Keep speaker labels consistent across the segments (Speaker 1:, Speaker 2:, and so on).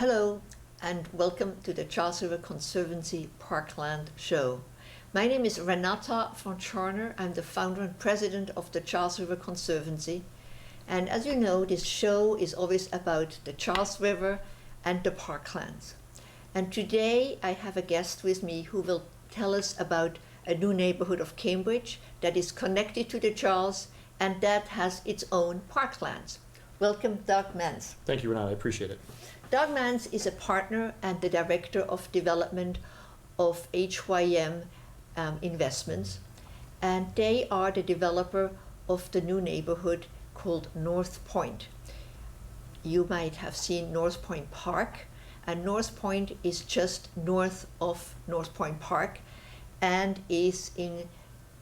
Speaker 1: Hello and welcome to the Charles River Conservancy Parkland Show. My name is Renata von Schorner. I'm the founder and president of the Charles River Conservancy. And as you know, this show is always about the Charles River and the parklands. And today I have a guest with me who will tell us about a new neighborhood of Cambridge that is connected to the Charles and that has its own parklands. Welcome, Doug Manz.
Speaker 2: Thank you, Renata. I appreciate it.
Speaker 1: Doug Manz is a partner and the director of development of HYM Investments, and they are the developer of the new neighborhood called North Point. You might have seen North Point Park, and North Point is just north of North Point Park and is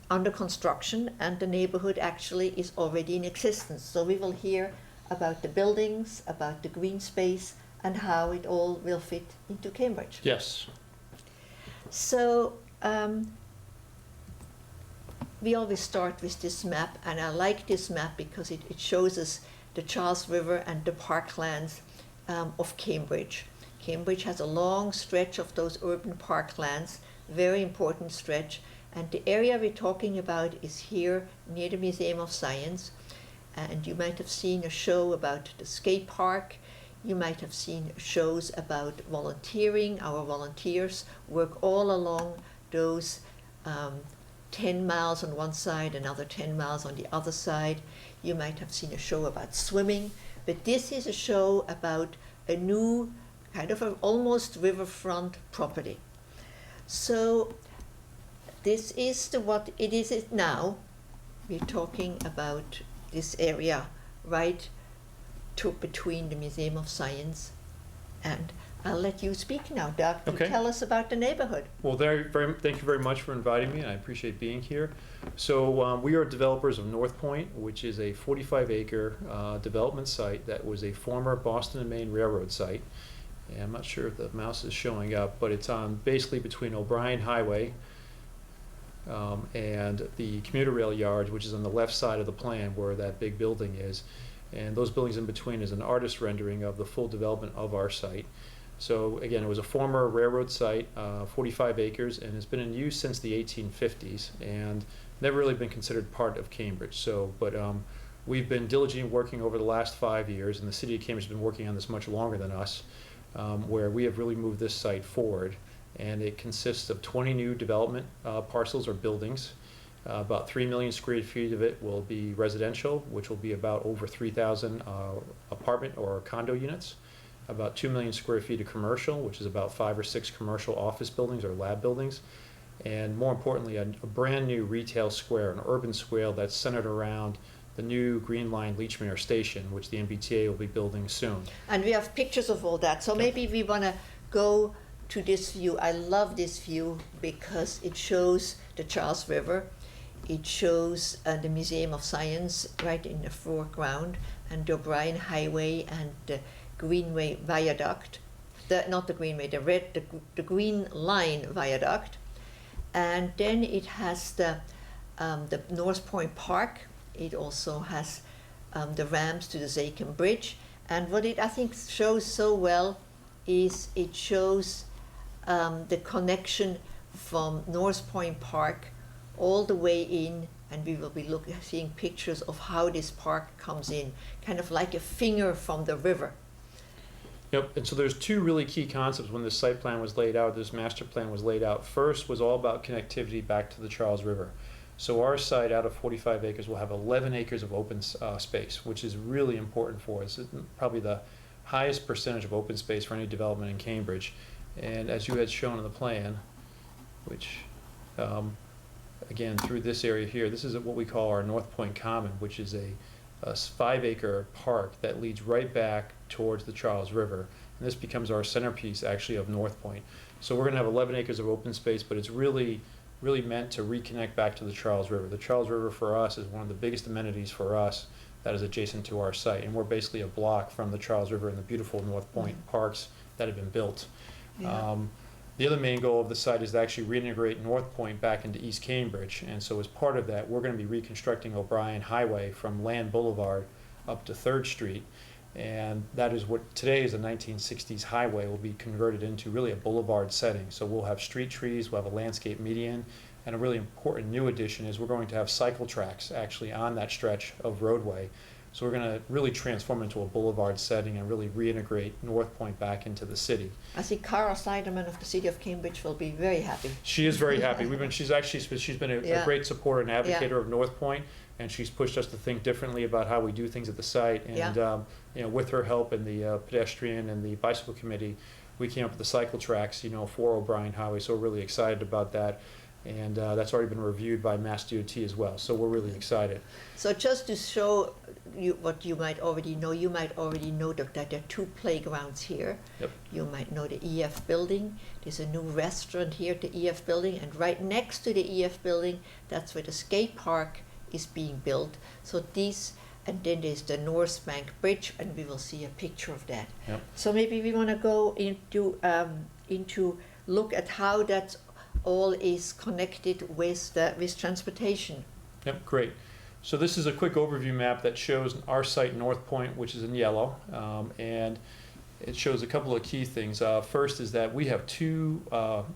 Speaker 1: under construction, and the neighborhood actually is already in existence. So we will hear about the buildings, about the green space, and how it all will fit into Cambridge.
Speaker 2: Yes.
Speaker 1: So we always start with this map, and I like this map because it shows us the Charles River and the parklands of Cambridge. Cambridge has a long stretch of those urban parklands, very important stretch, and the area we're talking about is here near the Museum of Science. And you might have seen a show about the skate park. You might have seen shows about volunteering. Our volunteers work all along those 10 miles on one side, another 10 miles on the other side. You might have seen a show about swimming. But this is a show about a new kind of almost riverfront property. So this is what it is now. We're talking about this area right between the Museum of Science, and I'll let you speak now, Doug, to tell us about the neighborhood.
Speaker 2: Well, thank you very much for inviting me, and I appreciate being here. So we are developers of North Point, which is a 45-acre development site that was a former Boston and Maine Railroad site. And I'm not sure if the mouse is showing up, but it's on basically between O'Brien Highway and the commuter rail yard, which is on the left side of the plan where that big building is. And those buildings in between is an artist rendering of the full development of our site. So again, it was a former railroad site, 45 acres, and it's been in use since the 1850s and never really been considered part of Cambridge. So, but we've been diligently working over the last 5 years, and the city of Cambridge has been working on this much longer than us, where we have really moved this site forward. And it consists of 20 new development parcels or buildings. About 3 million square feet of it will be residential, which will be about over 3,000 apartment or condo units. About 2 million square feet of commercial, which is about 5 or 6 commercial office buildings or lab buildings. And more importantly, a brand new retail square, an urban square that's centered around the new Green Line Lynch Family Station, which the MBTA will be building soon.
Speaker 1: And we have pictures of all that. So maybe we want to go to this view. I love this view because it shows the Charles River. It shows the Museum of Science right in the foreground, and the O'Brien Highway and the Greenway Viaduct. Not the Greenway, the Green Line Viaduct. And then it has the North Point Park. It also has the ramps to the HYM Bridge. And what it, I think, shows so well is it shows the connection from North Point Park all the way in, and we will be seeing pictures of how this park comes in, kind of like a finger from the river.
Speaker 2: Yep, and so there's two really key concepts when this site plan was laid out, this master plan was laid out. First was all about connectivity back to the Charles River. So our site out of 45 acres will have 11 acres of open space, which is really important for us. It's probably the highest percentage of open space for any development in Cambridge. And as you had shown in the plan, which again, through this area here, this is what we call our North Point Common, which is a 5-acre park that leads right back towards the Charles River. And this becomes our centerpiece, actually, of North Point. So we're going to have 11 acres of open space, but it's really meant to reconnect back to the Charles River. The Charles River for us is one of the biggest amenities for us that is adjacent to our site. And we're basically a block from the Charles River and the beautiful North Point parks that have been built.
Speaker 1: Yeah.
Speaker 2: The other main goal of the site is to actually reintegrate North Point back into East Cambridge, and so as part of that, we're going to be reconstructing O'Brien Highway from Land Boulevard up to 3rd Street, And that is what today is a 1960s highway will be converted into really a boulevard setting. So we'll have street trees, we'll have a landscape median, and a really important new addition is we're going to have cycle tracks actually on that stretch of roadway. So we're going to really transform into a boulevard setting and really reintegrate North Point back into the city.
Speaker 1: I see Cara Seiderman of the City of Cambridge will be very happy.
Speaker 2: She is very happy. She's been a great supporter and advocator of North Point, and she's pushed us to think differently about how we do things at the site. And with her help and the pedestrian and the bicycle committee, we came up with the cycle tracks, for O'Brien Highway. So we're really excited about that. And that's already been reviewed by Mass DOT as well. So we're really excited.
Speaker 1: So just to show you what you might already know that there are 2 playgrounds here.
Speaker 2: Yep.
Speaker 1: You might know the EF building. There's a new restaurant here at the EF building, and right next to the EF building, that's where the skate park is being built. So and then there's the North Bank Bridge, and we will see a picture of that.
Speaker 2: Yep.
Speaker 1: So maybe we want to go into look at how that all is connected with transportation.
Speaker 2: Yep, great. So this is a quick overview map that shows our site, North Point, which is in yellow, and it shows a couple of key things. First is that we have 2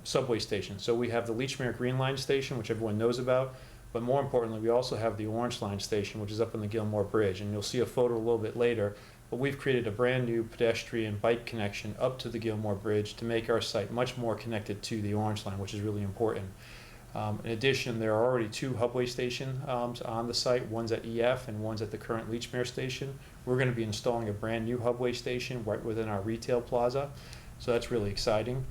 Speaker 2: subway stations. So we have the Lechmere Green Line station, which everyone knows about, but more importantly, we also have the Orange Line station, which is up on the Gilmore Bridge, and you'll see a photo a little bit later. But we've created a brand new pedestrian bike connection up to the Gilmore Bridge to make our site much more connected to the Orange Line, which is really important. In addition, there are already 2 hubway stations on the site. One's at EF and one's at the current Lechmere station. We're going to be installing a brand new hubway station right within our retail plaza. So that's really exciting.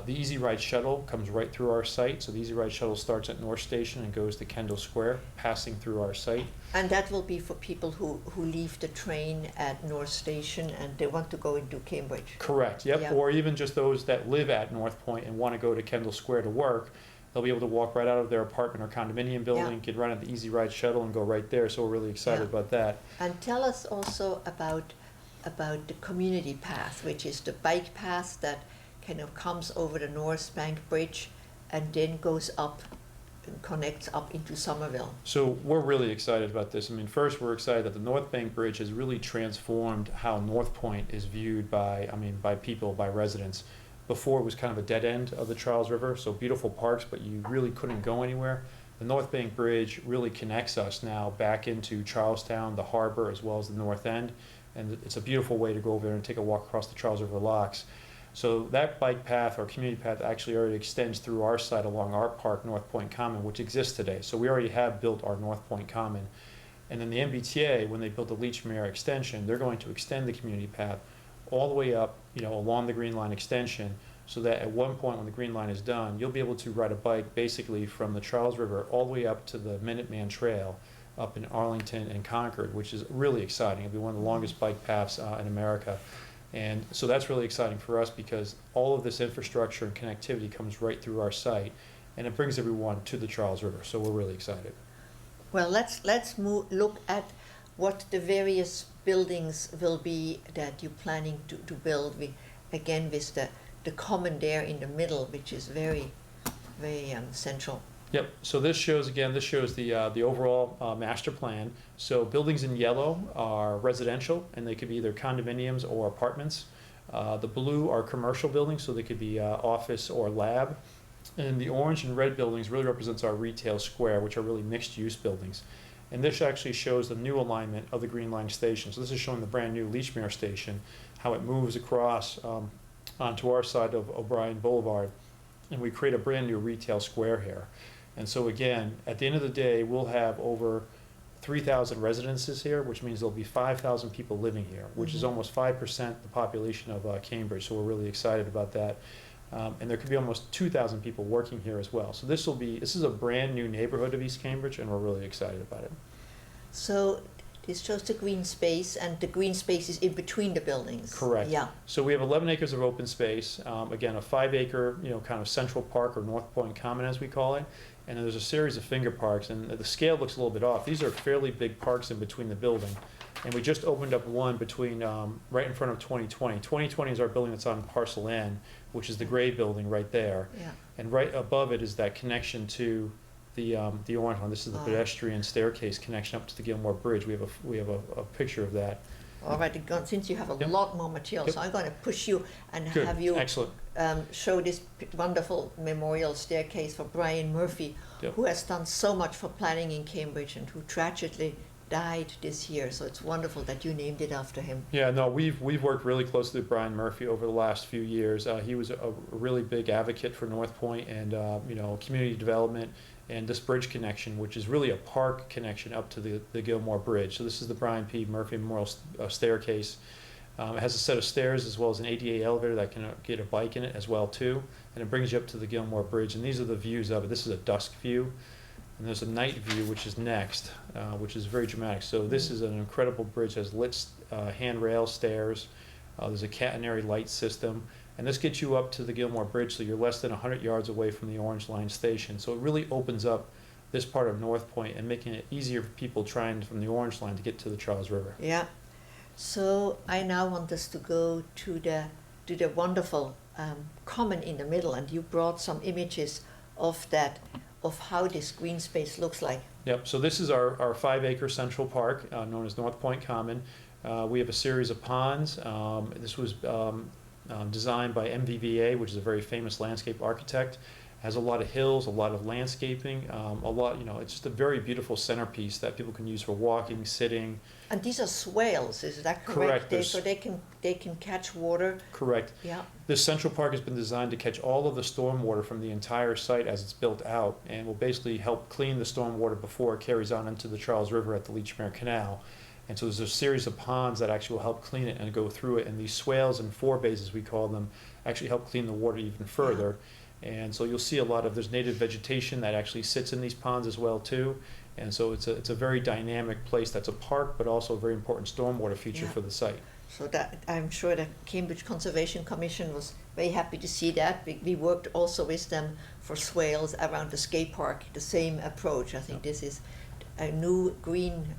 Speaker 2: The Easy Ride Shuttle comes right through our site. So the Easy Ride Shuttle starts at North Station and goes to Kendall Square, passing through our site.
Speaker 1: And that will be for people who leave the train at North Station and they want to go into Cambridge.
Speaker 2: Correct, yep.
Speaker 1: Yeah.
Speaker 2: Or even just those that live at North Point and want to go to Kendall Square to work. They'll be able to walk right out of their apartment or condominium building, get right on the Easy Ride Shuttle and go right there. So we're really excited about that.
Speaker 1: And tell us also about the community path, which is the bike path that kind of comes over the North Bank Bridge and then goes up and connects up into Somerville.
Speaker 2: So we're really excited about this. I mean, first we're excited that the North Bank Bridge has really transformed how North Point is viewed by people, by residents. Before it was kind of a dead end of the Charles River, so beautiful parks, but you really couldn't go anywhere. The North Bank Bridge really connects us now back into Charlestown, the harbor, as well as the North End, and it's a beautiful way to go over there and take a walk across the Charles River locks. So that bike path or community path actually already extends through our site along our park, North Point Common, which exists today. So we already have built our North Point Common. And then the MBTA, when they built the Lechmere extension, they're going to extend the community path all the way up, along the Green Line extension, so that at one point when the Green Line is done, you'll be able to ride a bike basically from the Charles River all the way up to the Minuteman Trail up in Arlington and Concord, which is really exciting. It'll be one of the longest bike paths in America. And so that's really exciting for us because all of this infrastructure and connectivity comes right through our site, and it brings everyone to the Charles River. So we're really excited.
Speaker 1: Well, let's look at what the various buildings will be that you're planning to build. Again, with the common there in the middle, which is very, very central.
Speaker 2: Yep. So this shows the overall master plan. So buildings in yellow are residential, and they could be either condominiums or apartments. The blue are commercial buildings, so they could be office or lab. And the orange and red buildings really represents our retail square, which are really mixed-use buildings. And this actually shows the new alignment of the Green Line station. So this is showing the brand new Lechmere station, how it moves across onto our side of O'Brien Boulevard, and we create a brand new retail square here. And so again, at the end of the day, we'll have over 3,000 residences here, which means there'll be 5,000 people living here, which is almost 5% the population of Cambridge. So we're really excited about that. And there could be almost 2,000 people working here as well. So this is a brand new neighborhood of East Cambridge, and we're really excited about it.
Speaker 1: So this shows the green space, and the green space is in between the buildings.
Speaker 2: Correct.
Speaker 1: Yeah.
Speaker 2: So we have 11 acres of open space. Again, a 5-acre, kind of central park or North Point Common, as we call it. And then there's a series of finger parks, and the scale looks a little bit off. These are fairly big parks in between the building. And we just opened up one between right in front of 2020. 2020 is our building that's on Parcel N, which is the gray building right there.
Speaker 1: Yeah.
Speaker 2: And right above it is that connection to the orange one. This is the pedestrian staircase connection up to the Gilmore Bridge. We have a picture of that.
Speaker 1: All right, since you have a
Speaker 2: Yep.
Speaker 1: lot more material,
Speaker 2: Yep.
Speaker 1: so I'm going to push you and
Speaker 2: Good.
Speaker 1: have you
Speaker 2: Excellent.
Speaker 1: show this wonderful memorial staircase for Brian Murphy,
Speaker 2: Yep.
Speaker 1: who has done so much for planning in Cambridge and who tragically died this year. So it's wonderful that you named it after him.
Speaker 2: Yeah, no, we've worked really closely with Brian Murphy over the last few years. He was a really big advocate for North Point and community development and this bridge connection, which is really a park connection up to the Gilmore Bridge. So this is the Brian P. Murphy Memorial Staircase. It has a set of stairs as well as an ADA elevator that can get a bike in it as well too, and it brings you up to the Gilmore Bridge. And these are the views of it. This is a dusk view. And there's a night view, which is next, which is very dramatic. So this is an incredible bridge. It has lit handrail stairs. There's a catenary light system. And this gets you up to the Gilmore Bridge, so you're less than 100 yards away from the Orange Line station. So it really opens up this part of North Point and making it easier for people trying from the Orange Line to get to the Charles River.
Speaker 1: Yeah. So I now want us to go to the wonderful common in the middle, and you brought some images of that, of how this green space looks like.
Speaker 2: Yep, so this is our 5-acre central park known as North Point Common. We have a series of ponds. This was designed by MVVA, which is a very famous landscape architect. Has a lot of hills, a lot of landscaping, it's just a very beautiful centerpiece that people can use for walking, sitting.
Speaker 1: And these are swales, is that correct?
Speaker 2: Correct.
Speaker 1: So they can catch water.
Speaker 2: Correct.
Speaker 1: Yeah.
Speaker 2: This central park has been designed to catch all of the stormwater from the entire site as it's built out, and will basically help clean the stormwater before it carries on into the Charles River at the Leechmere Canal. And so there's a series of ponds that actually will help clean it and go through it, and these swales and forebays, as we call them, actually help clean the water even further. And so you'll see there's native vegetation that actually sits in these ponds as well too. And so it's a very dynamic place that's a park, but also a very important stormwater feature for the site.
Speaker 1: So that I'm sure the Cambridge Conservation Commission was very happy to see that. We worked also with them for swales around the skate park, the same approach. I think this is a new green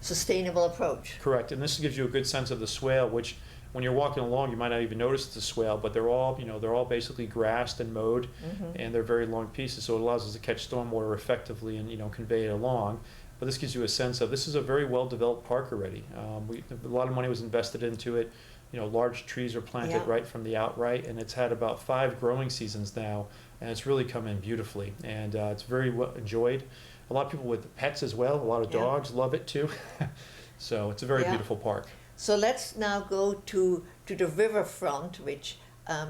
Speaker 1: sustainable approach.
Speaker 2: Correct, and this gives you a good sense of the swale, which when you're walking along, you might not even notice it's a swale, but they're all basically grassed and mowed, and they're very long pieces, so it allows us to catch stormwater effectively and convey it along. But this gives you a sense of this is a very well-developed park already. A lot of money was invested into it. Large trees are planted right from the outright, and it's had about 5 growing seasons now, and it's really come in beautifully, and it's very well enjoyed. A lot of people with pets as well, a lot of dogs love it too. So it's a very beautiful park.
Speaker 1: So let's now go to the riverfront, which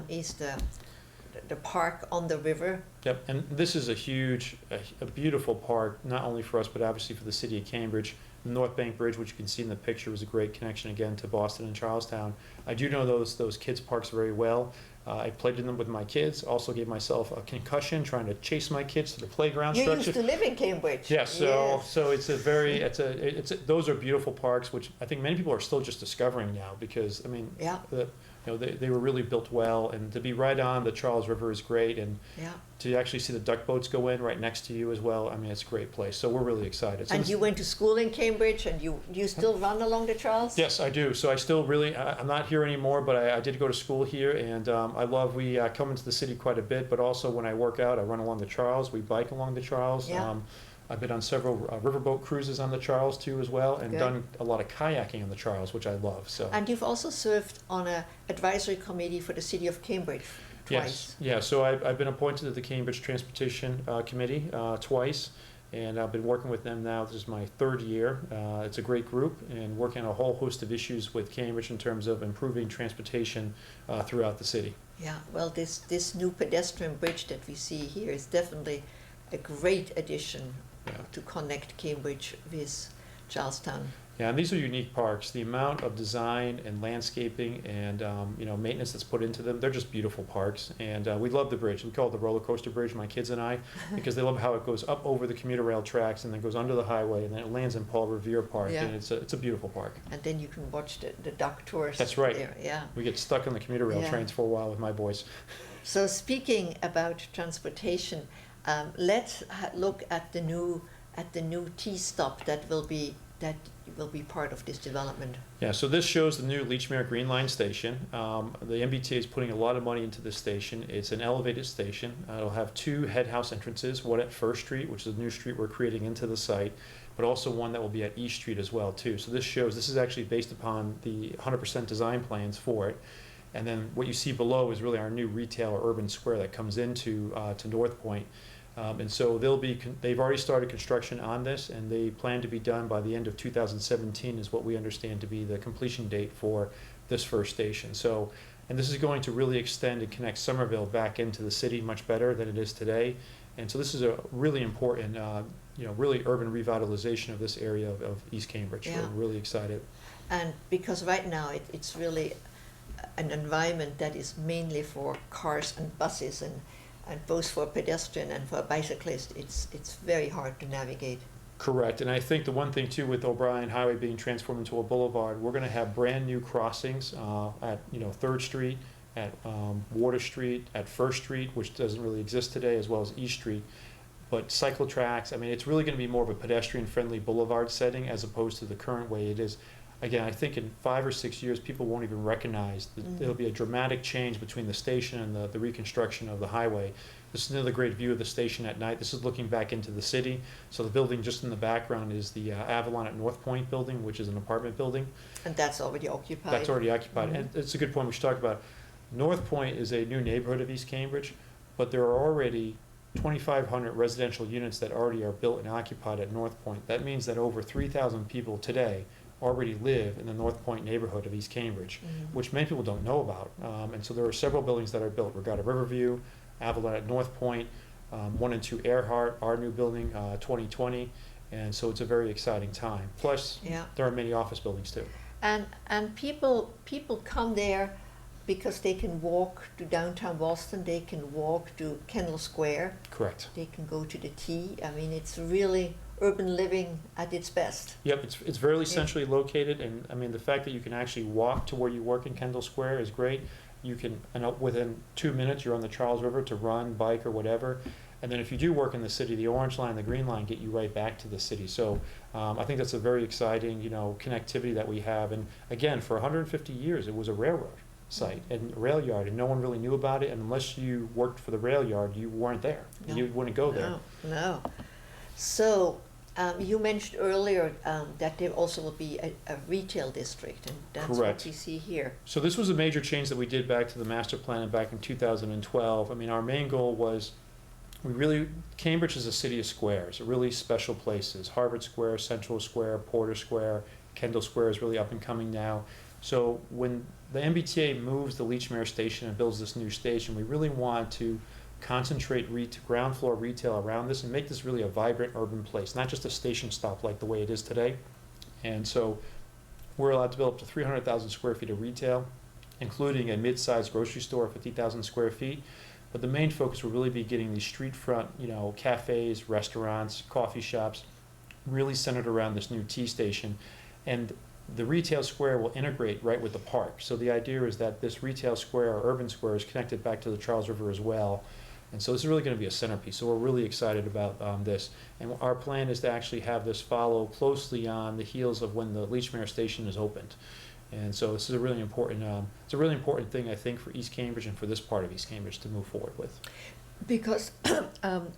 Speaker 1: is the park on the river.
Speaker 2: Yep, and this is a beautiful park, not only for us, but obviously for the city of Cambridge. The North Bank Bridge, which you can see in the picture, was a great connection again to Boston and Charlestown. I do know those kids' parks very well. I played in them with my kids. Also gave myself a concussion trying to chase my kids to the playground
Speaker 1: You
Speaker 2: structure.
Speaker 1: used to live in Cambridge.
Speaker 2: Yeah, so those are beautiful parks, which I think many people are still just discovering now, because they were really built well, and to be right on the Charles River is great, and to actually see the duck boats go in right next to you as well. I mean, it's a great place. So we're really excited. So
Speaker 1: and you went to school in Cambridge, and you still run along the Charles?
Speaker 2: Yes, I do. So I still I'm not here anymore, but I did go to school here, and we come into the city quite a bit, but also when I work out, I run along the Charles. We bike along the Charles.
Speaker 1: Yeah.
Speaker 2: I've been on several riverboat cruises on the Charles too as well, and done a lot of kayaking on the Charles, which I love. So. And
Speaker 1: you've also served on an advisory committee for the city of Cambridge twice.
Speaker 2: Yes, yeah. So I've been appointed to the Cambridge Transportation Committee twice, and I've been working with them now. This is my 3rd year. It's a great group, and working on a whole host of issues with Cambridge in terms of improving transportation throughout the city. Yeah,
Speaker 1: well, this new pedestrian bridge that we see here is definitely a great addition to connect Cambridge with Charlestown.
Speaker 2: Yeah, and these are unique parks. The amount of design and landscaping and maintenance that's put into them, they're just beautiful parks. And we love the bridge. We call it the roller coaster bridge, my kids and I, because they love how it goes up over the commuter rail tracks and then goes under the highway, and then it lands in Paul Revere Park. And it's a beautiful park. And then you can watch the duck tours. That's right. There. Yeah. We get stuck on the commuter rail trains for a while with my boys. So speaking about transportation, let's look at the new T-stop that will be part of this development. Yeah, so this shows the new Leechmere Green Line station. The MBTA is putting a lot of money into this station. It's an elevated station. It'll have 2 head house entrances, one at First Street, which is a new street we're creating into the site. but also one that will be at East Street as well too. So this is actually based upon the 100% design plans for it. And then what you see below is really our new retail or urban square that comes into to North Point. And so they've already started construction on this, and they plan to be done by the end of 2017 is what we understand to be the completion date for this first station. So, and this is going to really extend and connect Somerville back into the city much better than it is today. And so this is a really important, really urban revitalization of this area of East Cambridge.
Speaker 1: Yeah.
Speaker 2: We're really excited.
Speaker 1: And because right now it's really an environment that is mainly for cars and buses, and both for pedestrian and for bicyclists, it's very hard to navigate.
Speaker 2: Correct, and I think the one thing too with O'Brien Highway being transformed into a boulevard, we're going to have brand new crossings at 3rd Street, at Water Street, at 1st Street, which doesn't really exist today, as well as East Street. But cycle tracks, I mean, it's really going to be more of a pedestrian-friendly boulevard setting as opposed to the current way it is. Again, I think in 5 or 6 years, people won't even recognize that there'll be a dramatic change between the station and the reconstruction of the highway. This is another great view of the station at night. This is looking back into the city. So the building just in the background is the Avalon at North Point building, which is an apartment building.
Speaker 1: And that's already occupied.
Speaker 2: That's already occupied. And it's a good point we should talk about. North Point is a new neighborhood of East Cambridge, but there are already 2,500 residential units that already are built and occupied at North Point. That means that over 3,000 people today already live in the North Point neighborhood of East Cambridge, which many people don't know about. And so there are several buildings that are built. Regatta Riverview, Avalon at North Point, 1 and 2 Earhart, our new building, 2020. And so it's a very exciting time. Plus, there are many office buildings too.
Speaker 1: And people come there because they can walk to downtown Boston, they can walk to Kendall Square.
Speaker 2: Correct.
Speaker 1: They can go to the T. I mean, it's really urban living at its best.
Speaker 2: Yep, it's very centrally located, and I mean the fact that you can actually walk to where you work in Kendall Square is great. You can, within 2 minutes, you're on the Charles River to run, bike, or whatever. And then if you do work in the city, the orange line, the green line get you right back to the city. So I think that's a very exciting, connectivity that we have. And again, for 150 years, it was a railroad site and a rail yard, and no one really knew about it. And unless you worked for the rail yard, you weren't there. No. You wouldn't go there.
Speaker 1: No. So you mentioned earlier that there also will be a retail district, and that's
Speaker 2: Correct.
Speaker 1: What we see here.
Speaker 2: So this was a major change that we did back to the master plan back in 2012. I mean, our main goal was Cambridge is a city of squares, really special places. Harvard Square, Central Square, Porter Square, Kendall Square is really up and coming now. So when the MBTA moves the Lynch Station and builds this new station, we really want to concentrate ground floor retail around this and make this really a vibrant urban place, not just a station stop like the way it is today. And so we're allowed to build up to 300,000 square feet of retail, including a mid-sized grocery store of 50,000 square feet. But the main focus will really be getting these street front, cafes, restaurants, coffee shops, really centered around this new T station. And the retail square will integrate right with the park. So the idea is that this retail square or urban square is connected back to the Charles River as well. And so this is really going to be a centerpiece. So we're really excited about this. And our plan is to actually have this follow closely on the heels of when the Lynch Station is opened. And so this is a really important, thing, I think, for East Cambridge and for this part of East Cambridge to move forward with.
Speaker 1: Because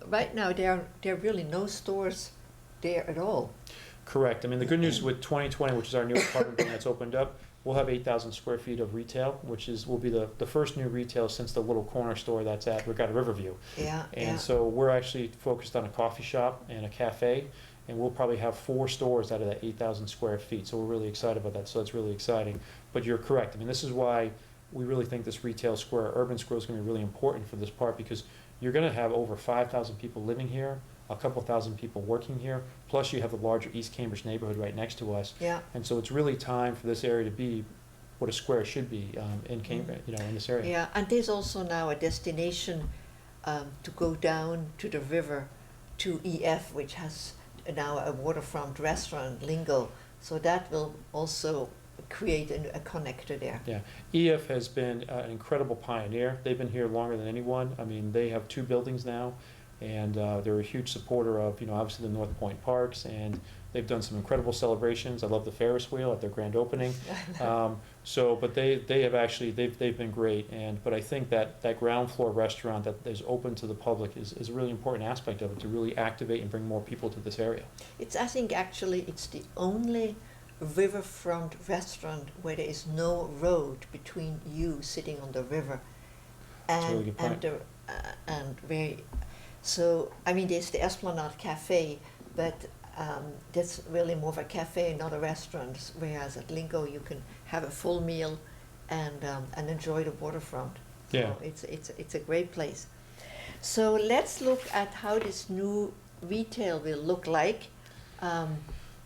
Speaker 1: right now there are really no stores there at all.
Speaker 2: Correct. I mean, the good news with 2020, which is our new apartment building that's opened up, we'll have 8,000 square feet of retail, which will be the first new retail since the little corner store that's at Regatta Riverview. So we're actually focused on a coffee shop and a cafe, and we'll probably have 4 stores out of that 8,000 square feet. So we're really excited about that. So that's really exciting. But you're correct. I mean, this is why we really think this retail square, urban square, is going to be really important for this part, because you're going to have over 5,000 people living here, a couple thousand people working here, plus you have the larger East Cambridge neighborhood right next to us. And so it's really time for this area to be what a square should be in Cambridge, in this area.
Speaker 1: Yeah, and there's also now a destination to go down to the river to EF, which has now a waterfront restaurant, Lingo. So that will also create a connector there.
Speaker 2: Yeah, EF has been an incredible pioneer. They've been here longer than anyone. I mean, they have 2 buildings now. And they're a huge supporter of, obviously the North Point parks, and they've done some incredible celebrations. I love the Ferris wheel at their grand opening. So, but they have actually, they've been great, but I think that ground floor restaurant that is open to the public is a really important aspect of it, to really activate and bring more people to this area.
Speaker 1: I think actually it's the only riverfront restaurant where there is no road between you sitting on the river
Speaker 2: That's a really good point.
Speaker 1: and very, so I mean there's the Esplanade Cafe, but that's really more of a cafe, not a restaurant, whereas at Lingo you can have a full meal and enjoy the waterfront.
Speaker 2: Yeah.
Speaker 1: So it's a great place. So let's look at how this new retail will look like.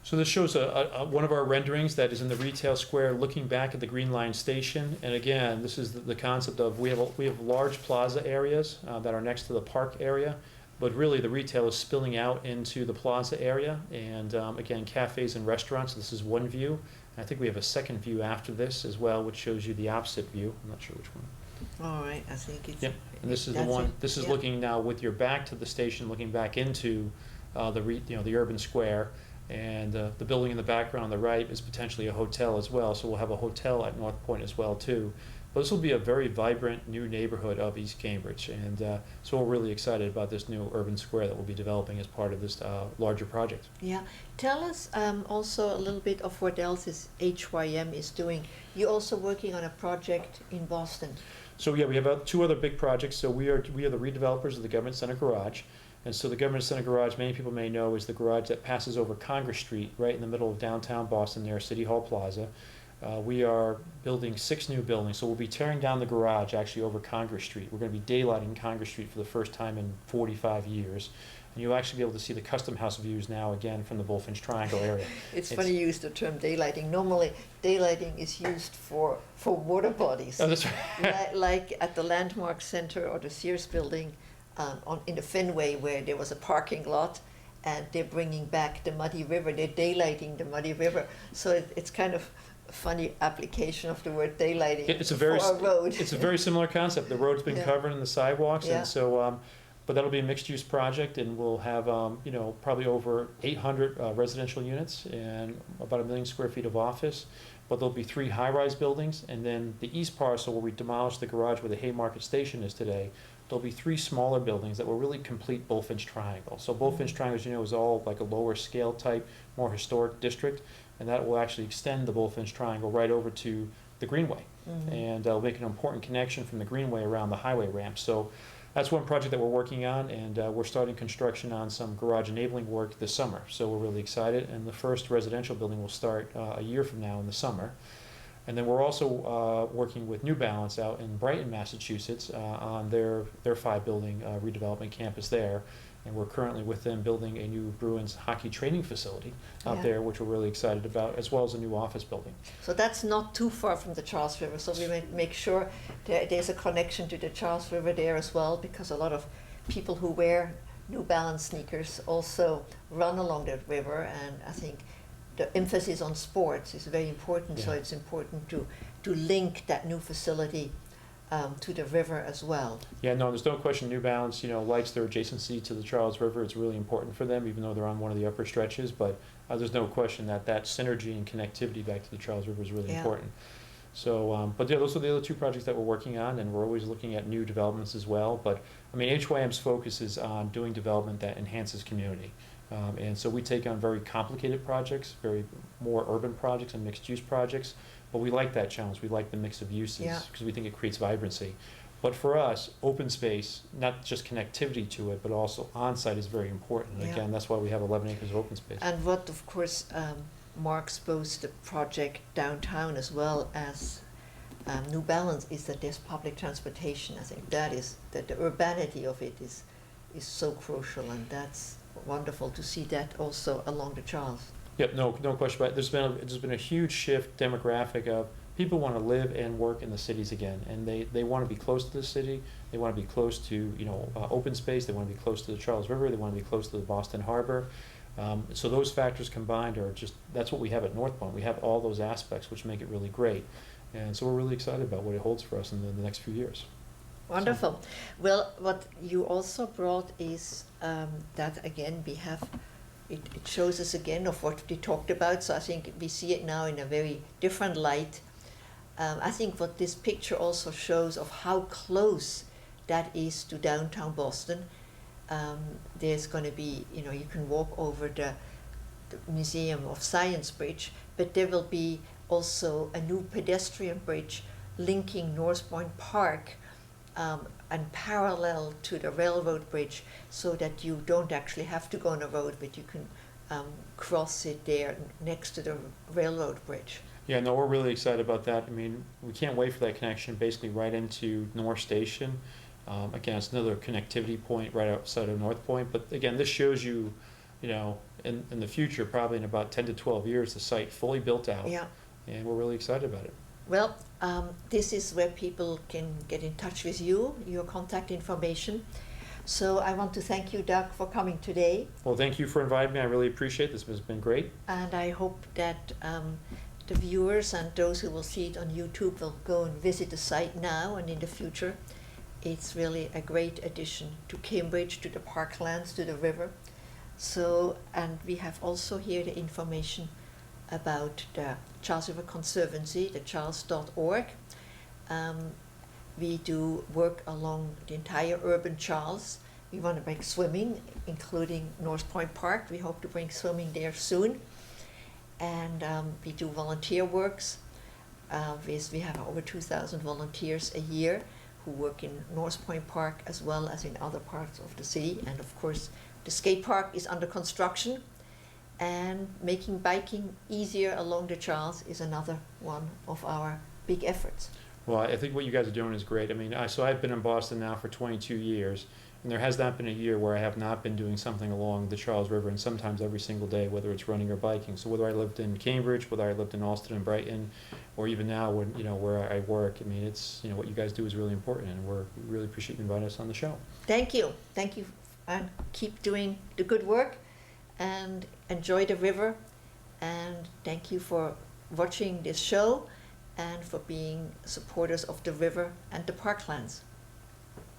Speaker 2: So this shows one of our renderings that is in the retail square looking back at the Green Line station. And again, this is the concept of we have large plaza areas that are next to the park area, but really the retail is spilling out into the plaza area. And again, cafes and restaurants, this is one view. And I think we have a second view after this as well, which shows you the opposite view. I'm not sure which one.
Speaker 1: All right, I think it's.
Speaker 2: Yep, and this is the one. This is looking now with your back to the station, looking back into the urban square, and the building in the background on the right is potentially a hotel as well. So we'll have a hotel at North Point as well too. But this will be a very vibrant new neighborhood of East Cambridge, and so we're really excited about this new urban square that we'll be developing as part of this larger project.
Speaker 1: Yeah, tell us also a little bit of what else HYM is doing. You're also working on a project in Boston.
Speaker 2: So yeah, we have two other big projects. So we are the redevelopers of the Government Center Garage. And so the Government Center Garage, many people may know, is the garage that passes over Congress Street, right in the middle of downtown Boston near City Hall Plaza. We are building 6 new buildings. So we'll be tearing down the garage actually over Congress Street. We're going to be daylighting Congress Street for the first time in 45 years. And you'll actually be able to see the Custom House views now again from the Bullfinch Triangle area.
Speaker 1: It's funny you use the term daylighting. Normally, daylighting is used for water bodies.
Speaker 2: Oh, that's right.
Speaker 1: Like at the Landmark Center or the Sears building in the Fenway, where there was a parking lot, and they're bringing back the muddy river. They're daylighting the muddy river. So it's kind of a funny application of the word daylighting for a road.
Speaker 2: It's a very similar concept. The road's been covered in the sidewalks, and so. But that'll be a mixed-use project, and we'll have probably over 800 residential units and about 1 million square feet of office. But there'll be 3 high-rise buildings, and then the east parcel where we demolished the garage where the Haymarket Station is today, there'll be 3 smaller buildings that will really complete Bullfinch Triangle. So Bullfinch Triangle, as you know, is all like a lower scale type, more historic district, and that will actually extend the Bullfinch Triangle right over to the Greenway, and make an important connection from the Greenway around the highway ramp. So that's one project that we're working on, and we're starting construction on some garage enabling work this summer. So we're really excited, and the first residential building will start a year from now in the summer. And then we're also working with New Balance out in Brighton, Massachusetts, on their 5-building redevelopment campus there. And we're currently with them building a new Bruins hockey training facility out there, which we're really excited about, as well as a new office building.
Speaker 1: So that's not too far from the Charles River. So we make sure there's a connection to the Charles River there as well, because a lot of people who wear New Balance sneakers also run along that river, and I think the emphasis on sports is very important. So it's important to link that new facility to the river as well.
Speaker 2: Yeah, no, there's no question New Balance, likes their adjacency to the Charles River. It's really important for them, even though they're on one of the upper stretches. But there's no question that synergy and connectivity back to the Charles River is really important. So, but yeah, those are the other 2 projects that we're working on, and we're always looking at new developments as well. But I mean, HYM's focus is on doing development that enhances community. And so we take on very complicated projects, more urban projects and mixed-use projects. But we like that challenge. We like the mix of uses because we think it creates vibrancy. But for us, open space, not just connectivity to it, but also on-site is very important. And again, that's why we have 11 acres of open space.
Speaker 1: And what, of course, marks both the project downtown as well as New Balance is that there's public transportation. I think that the urbanity of it is so crucial, and that's wonderful to see that also along the Charles.
Speaker 2: Yep, no question about it. There's been a huge shift demographic of people want to live and work in the cities again, and they want to be close to the city. They want to be close to open space. They want to be close to the Charles River. They want to be close to the Boston Harbor. So those factors combined that's what we have at North Point. We have all those aspects which make it really great, and so we're really excited about what it holds for us in the next few years.
Speaker 1: Wonderful. So, well, what you also brought is that again we have. It shows us again of what we talked about, so I think we see it now in a very different light. I think what this picture also shows of how close that is to downtown Boston. There's going to be, you can walk over the Museum of Science Bridge, but there will be also a new pedestrian bridge linking North Point Park and parallel to the railroad bridge, so that you don't actually have to go on a road, but you can cross it there next to the railroad bridge.
Speaker 2: Yeah, no, we're really excited about that. I mean, we can't wait for that connection basically right into North Station. Again, it's another connectivity point right outside of North Point. But again, this shows you, in the future, probably in about 10 to 12 years, the site fully built out.
Speaker 1: Yeah.
Speaker 2: And we're really excited about it.
Speaker 1: Well, this is where people can get in touch with you, your contact information. So I want to thank you, Doug, for coming today.
Speaker 2: Well, thank you for inviting me. I really appreciate it. This has been great.
Speaker 1: And I hope that the viewers and those who will see it on YouTube will go and visit the site now and in the future. It's really a great addition to Cambridge, to the parklands, to the river. So, and we have also here the information about the Charles River Conservancy, the charles.org. We do work along the entire urban Charles. We want to bring swimming, including North Point Park. We hope to bring swimming there soon. And we do volunteer works. We have over 2,000 volunteers a year who work in North Point Park as well as in other parts of the city. And of course, the skate park is under construction, and making biking easier along the Charles is another one of our big efforts.
Speaker 2: Well, I think what you guys are doing is great. I mean, I've been in Boston now for 22 years, and there has not been a year where I have not been doing something along the Charles River, and sometimes every single day, whether it's running or biking. So whether I lived in Cambridge, whether I lived in Austin and Brighton, or even now when, where I work, I mean, it's, what you guys do is really important, and we really appreciate you inviting us on the show.
Speaker 1: Thank you. Thank you, and keep doing the good work, and enjoy the river, and thank you for watching this show and for being supporters of the river and the parklands.